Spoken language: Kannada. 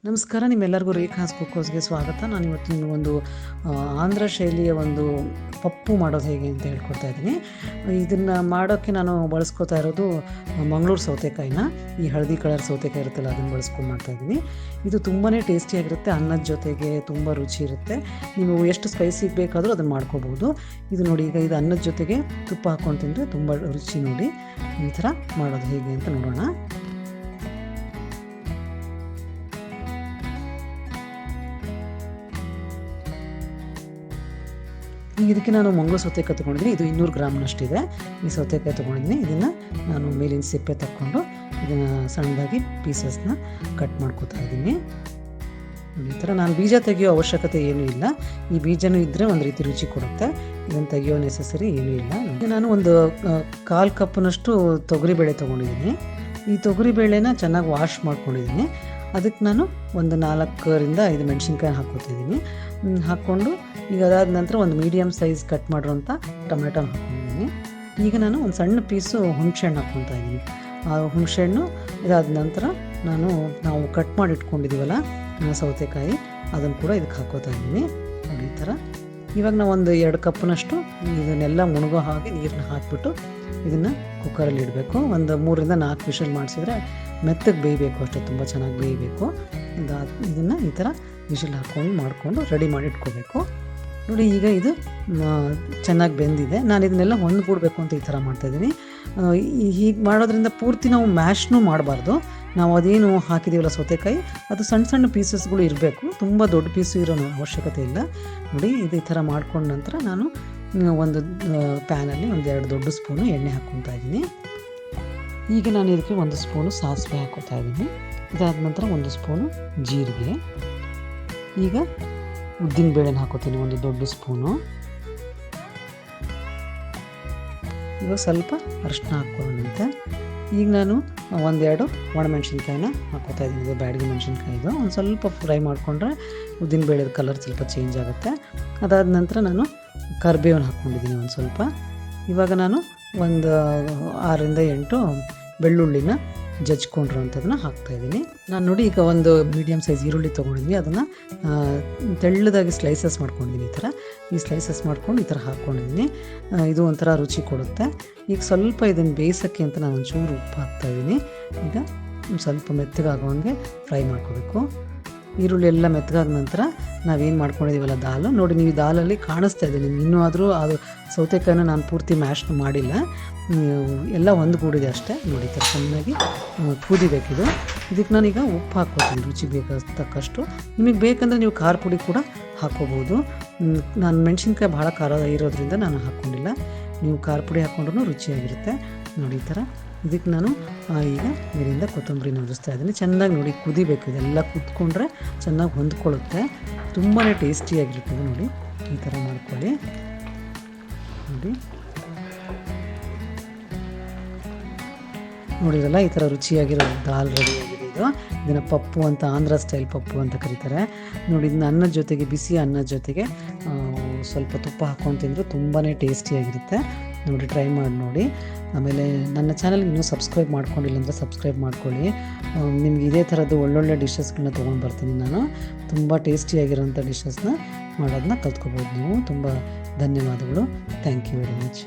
ನಮಸ್ಕಾರ, ನಿಮ್ಮೆಲ್ಲರಿಗೂ ರೇಖಾಸ್ ಕುಕ್ಕೋಸ್ಗೆ ಸ್ವಾಗತ. ನಾನು ಇವತ್ತು ಒಂದು ಆಂಧ್ರ ಶೈಲಿಯ ಒಂದು ಪಪ್ಪು ಮಾಡೋದು ಹೇಗೆ ಅಂತ ಹೇಳ್ಕೊಡ್ತಾ ಇದ್ದೀನಿ. ಇದನ್ನು ಮಾಡೋಕ್ಕೆ ನಾನು ಬಳಸ್ಕೊತಾ ಇರೋದು ಮಂಗಳೂರು ಸೌತೆಕಾಯಿನ, ಈ ಹಳದಿ ಕಲರ್ ಸೌತೆಕಾಯಿ ಇರುತ್ತಲ್ಲ ಅದನ್ನು ಬಳಸ್ಕೊಂಡು ಮಾಡ್ತಾಯಿದ್ದೀನಿ. ಇದು ತುಂಬಾ ಟೇಸ್ಟಿಯಾಗಿರುತ್ತೆ, ಅನ್ನದ ಜೊತೆಗೆ ತುಂಬ ರುಚಿ ಇರುತ್ತೆ. ನೀವು ಎಷ್ಟು ಸ್ಪೈಸಿಗೆ ಬೇಕಾದರೂ ಅದನ್ನು ಮಾಡ್ಕೋಬೋದು. ಇದು ನೋಡಿ, ಈಗ ಇದು ಅನ್ನದ ಜೊತೆಗೆ ತುಪ್ಪ ಹಾಕ್ಕೊಂಡು ತಿಂದರೆ ತುಂಬ ರುಚಿ. ನೋಡಿ ಈ ಥರ ಮಾಡೋದು ಹೇಗೆ ಅಂತ ನೋಡೋಣ. ಇದಕ್ಕೆ ನಾನು ಮಂಗಳೂರು ಸೌತೆಕಾಯಿ ತೊಗೊಂಡಿದ್ದೀನಿ. ಇದು 200 ಗ್ರಾಮ್ನಷ್ಟಿದೆ. ಈ ಸೌತೆಕಾಯಿ ತೊಗೊಂಡಿದ್ದೀನಿ. ಇದನ್ನು ನಾನು ಮೇಲಿನ ಸಿಪ್ಪೆ ತಕ್ಕೊಂಡು ಇದನ್ನು ಸಣ್ಣದಾಗಿ ಪೀಸಸ್ನ ಕಟ್ ಮಾಡ್ಕೋತಾ ಇದ್ದೀನಿ. ಈ ಥರ ನಾನು ಬೀಜ ತೆಗೆಯೋ ಅವಶ್ಯಕತೆ ಏನೂ ಇಲ್ಲ. ಈ ಬೀಜನೂ ಇದ್ದರೆ ಒಂದು ರೀತಿ ರುಚಿ ಕೊಡುತ್ತೆ. ಇದನ್ನು ತೆಗೆಯೋ ನೆಸಸರಿ ಏನೂ ಇಲ್ಲ. ನಾನು ಒಂದು 1/4 ಕಪ್ನಷ್ಟು ತೊಗರಿಬೇಳೆ ತೊಗೊಂಡಿದ್ದೀನಿ. ಈ ತೊಗರಿಬೇಳೆನ ಚೆನ್ನಾಗಿ ವಾಶ್ ಮಾಡ್ಕೊಂಡಿದ್ದೀನಿ. ಅದಕ್ಕೆ ನಾನು ಒಂದು 4ರಿಂದ 5 ಮೆಣಸಿನ್ಕಾಯಿ ಹಾಕ್ಕೊತಿದ್ದೀನಿ. ಹಾಕ್ಕೊಂಡು ಈಗ ಅದಾದ ನಂತರ ಒಂದು ಮೀಡಿಯಮ್ ಸೈಜ್ ಕಟ್ ಮಾಡಿರೋಂಥ ಟೊಮೆಟೊನ ಹಾಕ್ಕೊಂಡಿದ್ದೀನಿ. ಈಗ ನಾನು ಒಂದು ಸಣ್ಣ ಪೀಸು ಹುಣಸೆಹಣ್ಣು ಹಾಕ್ಕೊತಾ ಇದ್ದೀನಿ. ಆ ಹುಣಸೆಹಣ್ಣು ಇದಾದ ನಂತರ ನಾವು ಕಟ್ ಮಾಡಿ ಇಟ್ಕೊಂಡಿದ್ದೀವಲ್ಲ ಸೌತೆಕಾಯಿ, ಅದನ್ನು ಕೂಡ ಇದಕ್ಕೆ ಹಾಕ್ಕೋತಾ ಇದ್ದೀನಿ. ನೋಡಿ ಈ ಥರ. ಇವಾಗ ನಾವು ಒಂದು 2 ಕಪ್ನಷ್ಟು ಇದನ್ನೆಲ್ಲ ಮುಳುಗೋ ಹಾಗೆ ನೀರನ್ನ ಹಾಕಿಬಿಟ್ಟು ಇದನ್ನು ಕುಕ್ಕರಲ್ಲಿ ಇಡಬೇಕು. ಒಂದು 3ರಿಂದ 4 ವಿಷಲ್ ಮಾಡಿಸಿದ್ರೆ ಮೆತ್ತಗೆ ಬೇಯಬೇಕು, ಅಷ್ಟೇ ತುಂಬ ಚೆನ್ನಾಗಿ ಬೇಯಬೇಕು. ಇದನ್ನು ಈ ಥರ ವಿಷಲ್ ಮಾಡಿಕೊಂಡು ರೆಡಿ ಮಾಡಿ ಇಟ್ಕೋಬೇಕು. ನೋಡಿ ಈಗ ಇದು ಚೆನ್ನಾಗಿ ಬೆಂದಿದೆ. ನಾನು ಇದನ್ನೆಲ್ಲ ಹೊಂದ್ಕೊಡ್ಬೇಕು ಅಂತ ಈ ಥರ ಮಾಡ್ತಾಯಿದ್ದೀನಿ. ಹೀಗೆ ಮಾಡೋದ್ರಿಂದ ಪೂರ್ತಿ ನಾವು ಮ್ಯಾಶ್ನೂ ಮಾಡಬಾರ್ದು. ನಾವು ಅದೇನು ಹಾಕಿದ್ದೀವಲ್ಲ ಸೌತೆಕಾಯಿ, ಅದು ಸಣ್ಣ ಸಣ್ಣ ಪೀಸಸ್ಗಳು ಇರಬೇಕು. ತುಂಬ ದೊಡ್ಡ ಪೀಸು ಇರೋ ಅವಶ್ಯಕತೆ ಇಲ್ಲ. ನೋಡಿ ಇದು ಈ ಥರ ಮಾಡ್ಕೊಂಡ ನಂತರ ನಾನು ಒಂದು ಪ್ಯಾನಲ್ಲಿ 1-2 ದೊಡ್ಡ ಸ್ಪೂನು ಎಣ್ಣೆ ಹಾಕ್ಕೊತಾ ಇದ್ದೀನಿ. ಈಗ ನಾನು ಇದಕ್ಕೆ 1 ಸ್ಪೂನು ಸಾಸಿವೆ ಹಾಕ್ಕೊತಾ ಇದ್ದೀನಿ. ಇದಾದ ನಂತರ 1 ಸ್ಪೂನು ಜೀರಿಗೆ. ಈಗ ಉದ್ದಿನ ಬೇಳೆನ ಹಾಕೋತೀನಿ 1 ದೊಡ್ಡ ಸ್ಪೂನು. ಇವಾಗ ಸ್ವಲ್ಪ ಅರಿಶಿನ ಹಾಕ್ಕೊಳ್ಳೋಣಂತೆ. ಈಗ ನಾನು 1-2 ಒಣಮೆಣ್ಸಿನ್ಕಾಯಿನ ಹಾಕೋತಾ ಇದ್ದೀನಿ. ಇದು ಬ್ಯಾಡಗಿ ಮೆಣಸಿನ್ಕಾಯಿದು. ಒಂದು ಸ್ವಲ್ಪ ಫ್ರೈ ಮಾಡಿಕೊಂಡ್ರೆ ಉದ್ದಿನ ಬೇಳೆದ ಕಲರ್ ಸ್ವಲ್ಪ ಚೇಂಜ್ ಆಗುತ್ತೆ. ಅದಾದ ನಂತರ ನಾನು ಕರಿಬೇವನ್ನ ಹಾಕ್ಕೊಂಡಿದ್ದೀನಿ ಒಂದು ಸ್ವಲ್ಪ. ಇವಾಗ ನಾನು ಒಂದು 6ರಿಂದ 8 ಬೆಳ್ಳುಳ್ಳಿನ ಜಜ್ಕೊಂಡಿರೋಂಥದ್ದನ್ನ ಹಾಕ್ತಾಯಿದ್ದೀನಿ. ನಾನು ನೋಡಿ ಈಗ ಒಂದು ಮೀಡಿಯಮ್ ಸೈಜ್ ಈರುಳ್ಳಿ ತೊಗೊಂಡಿದ್ದೀನಿ. ಅದನ್ನು ತೆಳ್ಳದಾಗಿ ಸ್ಲೈಸಸ್ ಮಾಡ್ಕೊಂಡಿದ್ದೀನಿ. ಈ ಥರ ಈ ಸ್ಲೈಸಸ್ ಮಾಡ್ಕೊಂಡು ಈ ಥರ ಹಾಕ್ಕೊಂಡಿದ್ದೀನಿ. ಇದು ಒಂಥರ ರುಚಿ ಕೊಡುತ್ತೆ. ಈಗ ಸ್ವಲ್ಪ ಇದನ್ನು ಬೇಯಿಸೋಕ್ಕೆ ಅಂತ ನಾನು ಒಂಚೂರು ಉಪ್ಪು ಹಾಕ್ತಾಯಿದ್ದೀನಿ. ಈಗ ಸ್ವಲ್ಪ ಮೆತ್ತಗಾಗುವಂಗೆ ಫ್ರೈ ಮಾಡ್ಕೋಬೇಕು. ಈರುಳ್ಳಿ ಎಲ್ಲ ಮೆತ್ತಗಾದ ನಂತರ ನಾವೇನು ಮಾಡ್ಕೊಂಡಿದ್ದೀವಲ್ಲ ದಾಲು, ನೋಡಿ ನೀವು ದಾಲಲ್ಲಿ ಕಾಣಿಸ್ತಾ ಇದೆ ನಿಮ್ಗೆ. ಇನ್ನೂ ಆದರೂ ಅದು ಸೌತೆಕಾಯಿನ ನಾನು ಪೂರ್ತಿ ಮ್ಯಾಶ್ನು ಮಾಡಿಲ್ಲ, ಎಲ್ಲ ಒಂದುಗೂಡಿದೆ ಅಷ್ಟೇ. ನೋಡಿ ಥರ ಚೆನ್ನಾಗಿ ಕುದಿಬೇಕಿದು. ಇದಕ್ಕೆ ನಾನೀಗ ಉಪ್ಪು ಹಾಕ್ಕೊತೀನಿ ರುಚಿ ಬೇಕಾದಕ್ಕಷ್ಟು. ನಿಮಗೆ ಬೇಕಂದರೆ ನೀವು ಖಾರ ಪುಡಿ ಕೂಡ ಹಾಕ್ಕೋಬೋದು. ನಾನು ಮೆಣಸಿನ್ಕಾಯಿ ಭಾಳ ಖಾರ ಇರೋದ್ರಿಂದ ನಾನು ಹಾಕ್ಕೊಂಡಿಲ್ಲ. ನೀವು ಖಾರ ಪುಡಿ ಹಾಕ್ಕೊಂಡ್ರೂ ರುಚಿಯಾಗಿರುತ್ತೆ. ನೋಡಿ ಈ ಥರ. ಇದಕ್ಕೆ ನಾನು ಈಗ ಮೇಲಿಂದ ಕೊತ್ತಂಬರಿನ ಉದಿಸ್ತಾ ಇದ್ದೀನಿ. ಚೆನ್ನಾಗಿ ನೋಡಿ ಕುದಿಬೇಕು. ಇದೆಲ್ಲ ಕುದ್ಕೊಂಡ್ರೆ ಚೆನ್ನಾಗಿ ಹೊಂದ್ಕೊಳ್ಳುತ್ತೆ. ತುಂಬಾ ಟೇಸ್ಟಿಯಾಗಿರ್ತದೆ. ನೋಡಿ ಈ ಥರ ಮಾಡ್ಕೊಳ್ಳಿ. ನೋಡಿರಲ್ಲ, ಈ ಥರ ರುಚಿಯಾಗಿರೋ ದಾಲ್ ರೆಡಿಯಾಗಿದೆ. ಇದನ್ನು ಪಪ್ಪು ಅಂತ, ಆಂಧ್ರ ಸ್ಟೈಲ್ ಪಪ್ಪು ಅಂತ ಕರೀತಾರೆ. ನೋಡಿ ಇದನ್ನ ಅನ್ನದ ಜೊತೆಗೆ, ಬಿಸಿ ಅನ್ನದ ಜೊತೆಗೆ ಸ್ವಲ್ಪ ತುಪ್ಪ ಹಾಕ್ಕೊಂಡು ತಿಂದರೆ ತುಂಬಾ ಟೇಸ್ಟಿಯಾಗಿರುತ್ತೆ. ನೋಡಿ ಟ್ರೈ ಮಾಡಿ ನೋಡಿ. ಆಮೇಲೆ ನನ್ನ ಚಾನಲ್ಗೆ ಇನ್ನೂ ಸಬ್ಸ್ಕ್ರೈಬ್ ಮಾಡ್ಕೊಂಡಿಲ್ಲ ಅಂದರೆ ಸಬ್ಸ್ಕ್ರೈಬ್ ಮಾಡ್ಕೊಳ್ಳಿ. ನಿಮ್ಗೆ ಇದೇ ಥರದ್ದು ಒಳ್ಳೊಳ್ಳೆ ಡಿಶಸ್ಗಳನ್ನ ತೊಗೊಂಡು ಬರ್ತೀನಿ ನಾನು. ತುಂಬ ಟೇಸ್ಟಿಯಾಗಿರೋಂಥ ಡಿಶಸ್ನ ಮಾಡೋದನ್ನ ಕಲ್ತ್ಕೋಬೋದು ನೀವು. ತುಂಬ ಧನ್ಯವಾದಗಳು. Thank you very much.